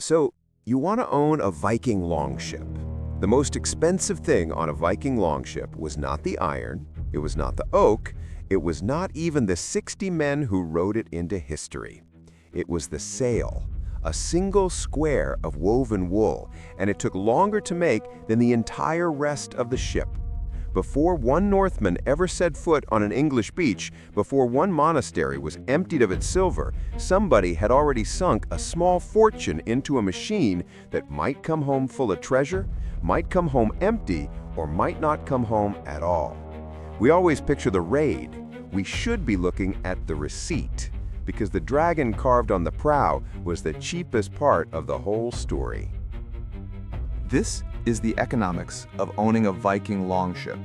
So, you want to own a Viking Longship. The most expensive thing on a Viking Longship was not the iron, it was not the oak, it was not even the 60 men who rowed it into history. It was the sail, a single square of woven wool, and it took longer to make than the entire rest of the ship. Before one Northman ever set foot on an English beach, before one monastery was emptied of its silver, somebody had already sunk a small fortune into a machine that might come home full of treasure, might come home empty, or might not come home at all. We always picture the raid. We should be looking at the receipt, because the dragon carved on the prow was the cheapest part of the whole story. This is the economics of owning a Viking longship,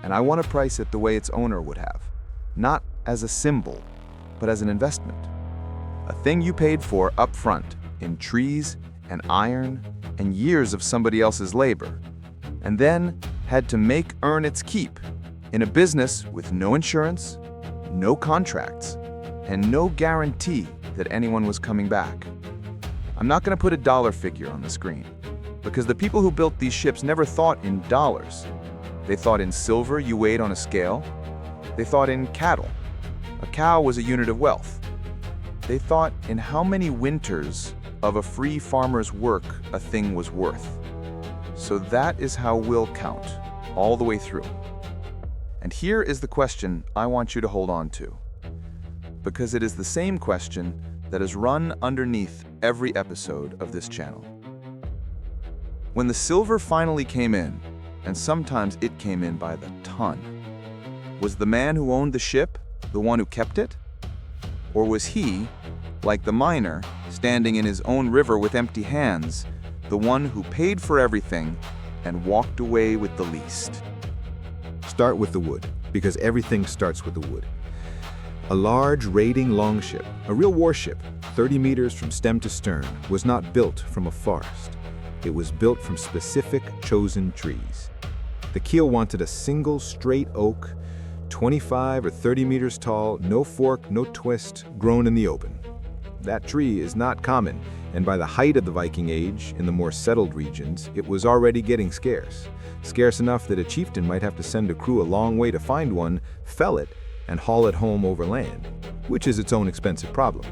and I want to price it the way its owner would have, not as a symbol, but as an investment. A thing you paid for up front in trees and iron and years of somebody else's labor, and then had to earn its keep in a business with no insurance, no contracts, and no guarantee that anyone was coming back. I'm not going to put a dollar figure on the screen, because the people who built these ships never thought in dollars. They thought in silver you weighed on a scale. They thought in cattle. A cow was a unit of wealth. They thought in how many winters of a free farmer's work a thing was worth. So that is how we'll count, all the way through. And here is the question I want you to hold on to, because it is the same question that is run underneath every episode of this channel. When the silver finally came in, and sometimes it came in by the ton, was the man who owned the ship the one who kept it? Or was he, like the miner, standing in his own river with empty hands, the one who paid for everything and walked away with the least? Start with the wood, because everything starts with the wood. A large raiding longship, a real warship, 30 meters from stem to stern, was not built from a forest. It was built from specific chosen trees. The keel wanted a single straight oak, 25 or 30 meters tall, no fork, no twist, grown in the open. That tree is not common, and by the height of the Viking Age, in the more settled regions, it was already getting scarce. Scarce enough that a chieftain might have to send a crew a long way to find one, fell it, and haul it home over land, which is its own expensive problem.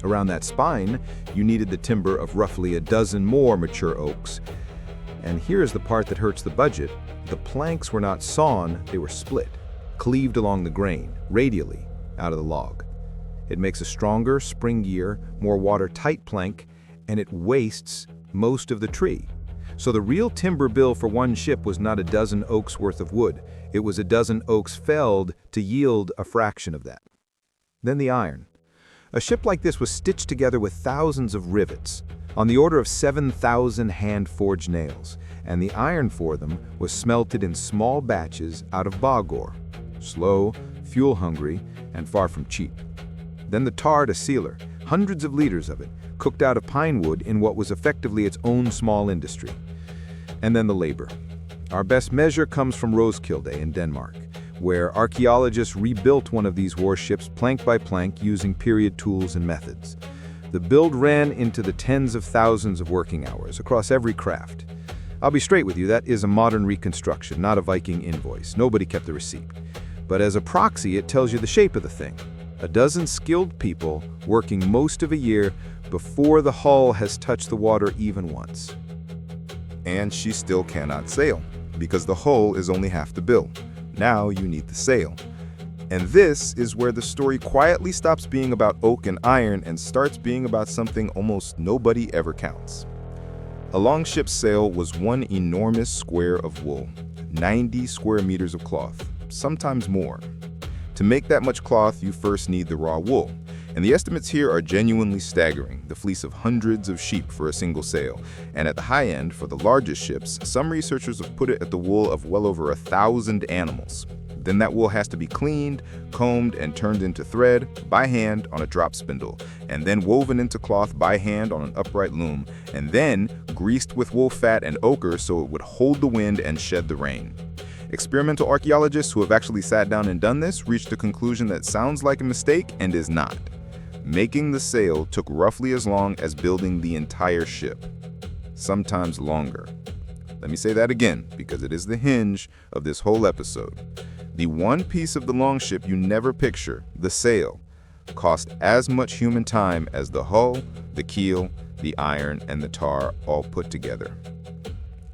Around that spine, you needed the timber of roughly a dozen more mature oaks. And here's the part that hurts the budget. The planks were not sawn, they were split, cleaved along the grain, radially, out of the log. It makes a stronger, springier, more watertight plank, and it wastes most of the tree. So the real timber bill for one ship was not a dozen oaks worth of wood. It was a dozen oaks felled to yield a fraction of that. Then the iron. A ship like this was stitched together with thousands of rivets, on the order of 7,000 hand-forged nails, and the iron for them was smelted in small batches out of bog ore, slow, fuel-hungry, and far from cheap. Then the tar to sealer, hundreds of liters of it, cooked out of pine wood in what was effectively its own small industry. And then the labor. Our best measure comes from Roskilde in Denmark, where archaeologists rebuilt one of these warships plank by plank using period tools and methods. The build ran into the tens of thousands of working hours across every craft. I'll be straight with you, that is a modern reconstruction, not a Viking invoice. Nobody kept the receipt. But as a proxy, it tells you the shape of the thing. A dozen skilled people working most of a year before the hull has touched the water even once. And she still cannot sail, because the hull is only half the bill. Now you need the sail. And this is where the story quietly stops being about oak and iron and starts being about something almost nobody ever counts. A longship's sail was one enormous square of wool, 90 square meters of cloth, sometimes more. To make that much cloth, you first need the raw wool. And the estimates here are genuinely staggering, the fleece of hundreds of sheep for a single sail. And at the high end, for the largest ships, some researchers have put it at the wool of well over 1,000 animals. Then that wool has to be cleaned, combed, and turned into thread by hand on a drop spindle, and then woven into cloth by hand on an upright loom, and then greased with wool fat and ochre so it would hold the wind and shed the rain. Experimental archaeologists who have actually sat down and done this reached a conclusion that sounds like a mistake and is not. Making the sail took roughly as long as building the entire ship, sometimes longer. Let me say that again, because it is the hinge of this whole episode. The one piece of the longship you never picture, the sail, cost as much human time as the hull, the keel, the iron, and the tar all put together.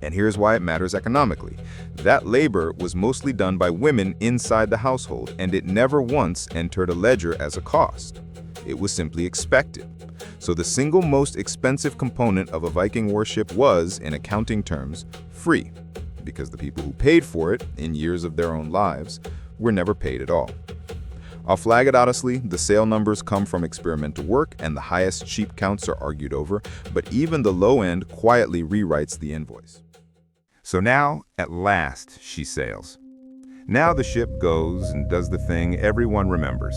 And here's why it matters economically. That labor was mostly done by women inside the household, and it never once entered a ledger as a cost. It was simply expected. So the single most expensive component of a Viking warship was, in accounting terms, free, because the people who paid for it, in years of their own lives, were never paid at all. I'll flag it honestly, the sail numbers come from experimental work and the highest sheep counts are argued over, but even the low end quietly rewrites the invoice. So now, at last, she sails. Now the ship goes and does the thing everyone remembers.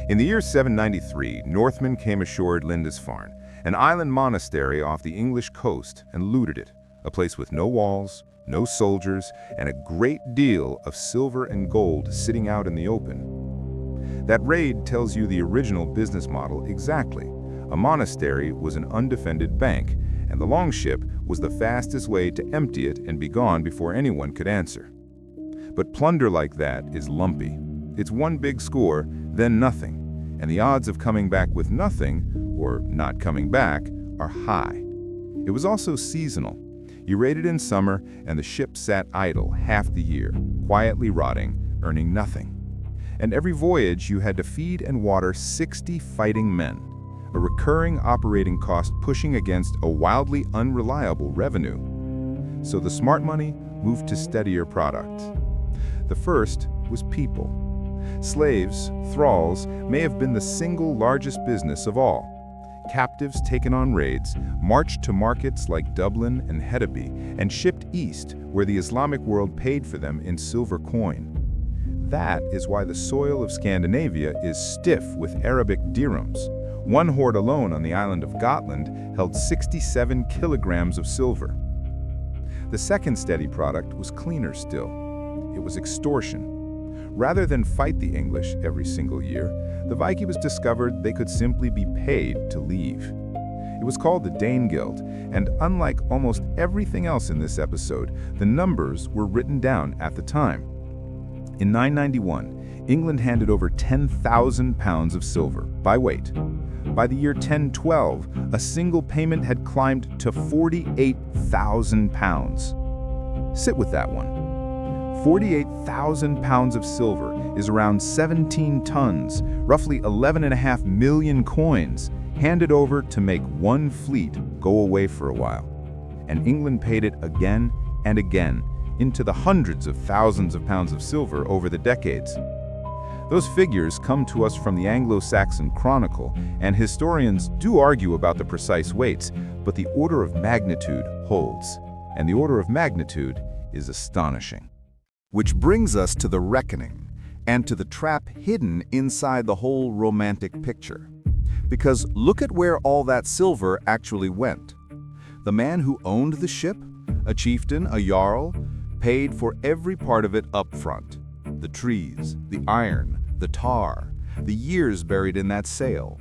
In the year 793, Northmen came ashore at Lindisfarne, an island monastery off the English coast, and looted it, a place with no walls, no soldiers, and a great deal of silver and gold sitting out in the open. That raid tells you the original business model exactly. A monastery was an undefended bank, and the longship was the fastest way to empty it and be gone before anyone could answer. But plunder like that is lumpy. It's one big score, then nothing, and the odds of coming back with nothing, or not coming back, are high. It was also seasonal. You raided in summer, and the ship sat idle half the year, quietly rotting, earning nothing. And every voyage you had to feed and water 60 fighting men, a recurring operating cost pushing against a wildly unreliable revenue. So the smart money moved to steadier products. The first was people. Slaves, thralls, may have been the single largest business of all. Captives taken on raids, marched to markets like Dublin and Hedeby, and shipped east, where the Islamic world paid for them in silver coin. That is why the soil of Scandinavia is stiff with Arabic dirhams. One hoard alone on the island of Gotland held 67 kilograms of silver. The second steady product was cleaner still. It was extortion. Rather than fight the English every single year, the Vikings discovered they could simply be paid to leave. It was called the Danegeld, and unlike almost everything else in this episode, the numbers were written down at the time. In 991, England handed over 10,000 pounds of silver, by weight. By the year 1012, a single payment had climbed to 48,000 pounds. Sit with that one. 48,000 pounds of silver is around 17 tons, roughly 11.5 million coins, handed over to make one fleet go away for a while. And England paid it again and again, into the hundreds of thousands of pounds of silver over the decades. Those figures come to us from the Anglo-Saxon Chronicle, and historians do argue about the precise weights, but the order of magnitude holds. And the order of magnitude is astonishing. Which brings us to the reckoning, and to the trap hidden inside the whole romantic picture. Because look at where all that silver actually went. The man who owned the ship, a chieftain, a jarl, paid for every part of it up front. The trees, the iron, the tar, the years buried in that sail.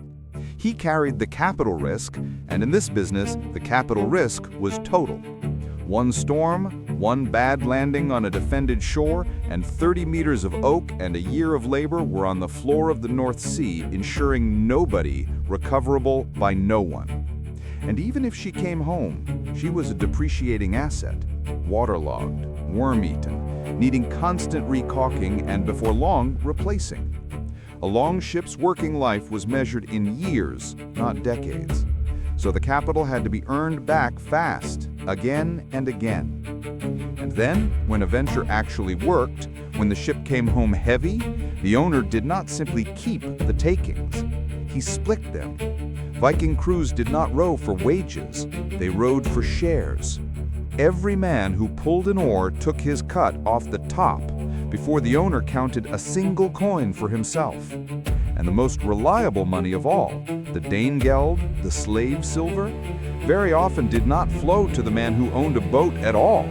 He carried the capital risk, and in this business, the capital risk was total. One storm, one bad landing on a defended shore, and 30 meters of oak and a year of labor were on the floor of the North Sea, ensuring nobody recoverable by no one. And even if she came home, she was a depreciating asset, waterlogged, worm-eaten, needing constant recalking and before long, replacing. A longship's working life was measured in years, not decades. So the capital had to be earned back fast, again and again. And then, when a venture actually worked, when the ship came home heavy, the owner did not simply keep the takings. He split them. Viking crews did not row for wages, they rowed for shares. Every man who pulled an oar took his cut off the top before the owner counted a single coin for himself. And the most reliable money of all, the Danegeld, the slave silver, very often did not flow to the man who owned a boat at all.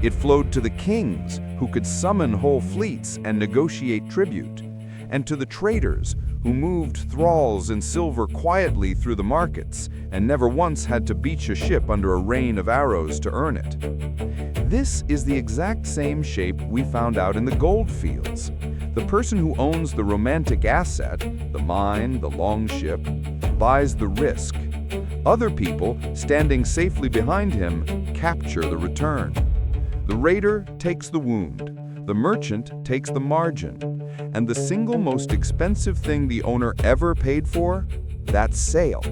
It flowed to the kings, who could summon whole fleets and negotiate tribute, and to the traders, who moved thralls in silver quietly through the markets and never once had to beach a ship under a rain of arrows to earn it. This is the exact same shape we found out in the gold fields. The person who owns the romantic asset, the mine, the longship, buys the risk. Other people, standing safely behind him, capture the return. The raider takes the wound. The merchant takes the margin. And the single most expensive thing the owner ever paid for, that sail,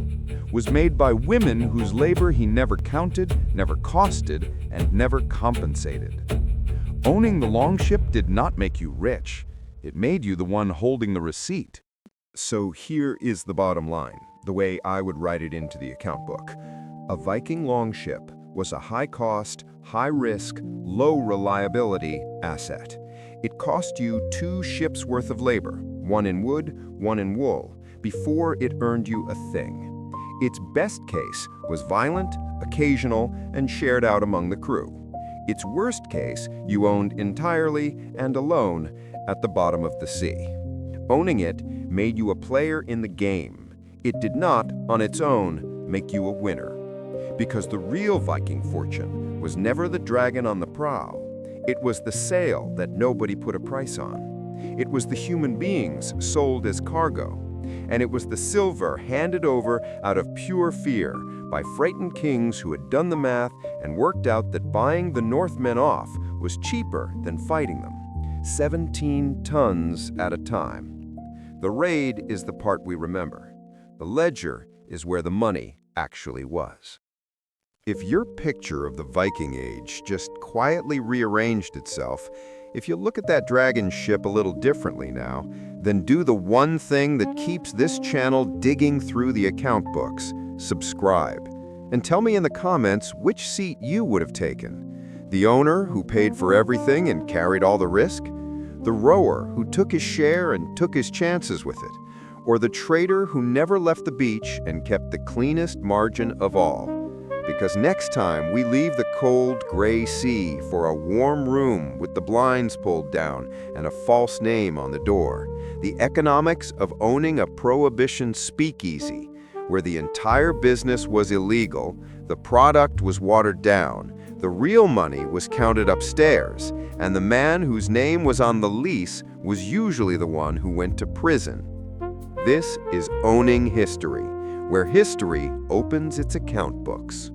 was made by women whose labor he never counted, never costed, and never compensated. Owning the longship did not make you rich. It made you the one holding the receipt. So here is the bottom line, the way I would write it into the account book. A Viking longship was a high-cost, high-risk, low-reliability asset. It cost you 2 ships' worth of labor, one in wood, one in wool, before it earned you a thing. Its best case was violent, occasional, and shared out among the crew. Its worst case you owned entirely and alone at the bottom of the sea. Owning it made you a player in the game. It did not, on its own, make you a winner. Because the real Viking fortune was never the dragon on the prow. It was the sail that nobody put a price on. It was the human beings sold as cargo. And it was the silver handed over out of pure fear by frightened kings who had done the math and worked out that buying the Northmen off was cheaper than fighting them. 17 tons at a time. The raid is the part we remember. The ledger is where the money actually was. If your picture of the Viking Age just quietly rearranged itself, if you look at that dragon ship a little differently now, then do the one thing that keeps this channel digging through the account books: subscribe. And tell me in the comments which seat you would have taken. The owner who paid for everything and carried all the risk? The rower who took his share and took his chances with it? Or the trader who never left the beach and kept the cleanest margin of all? Because next time we leave the cold, gray sea for a warm room with the blinds pulled down and a false name on the door, the economics of owning a prohibition speakeasy, where the entire business was illegal, the product was watered down, the real money was counted upstairs, and the man whose name was on the lease was usually the one who went to prison. This is Owning History, where history opens its account books.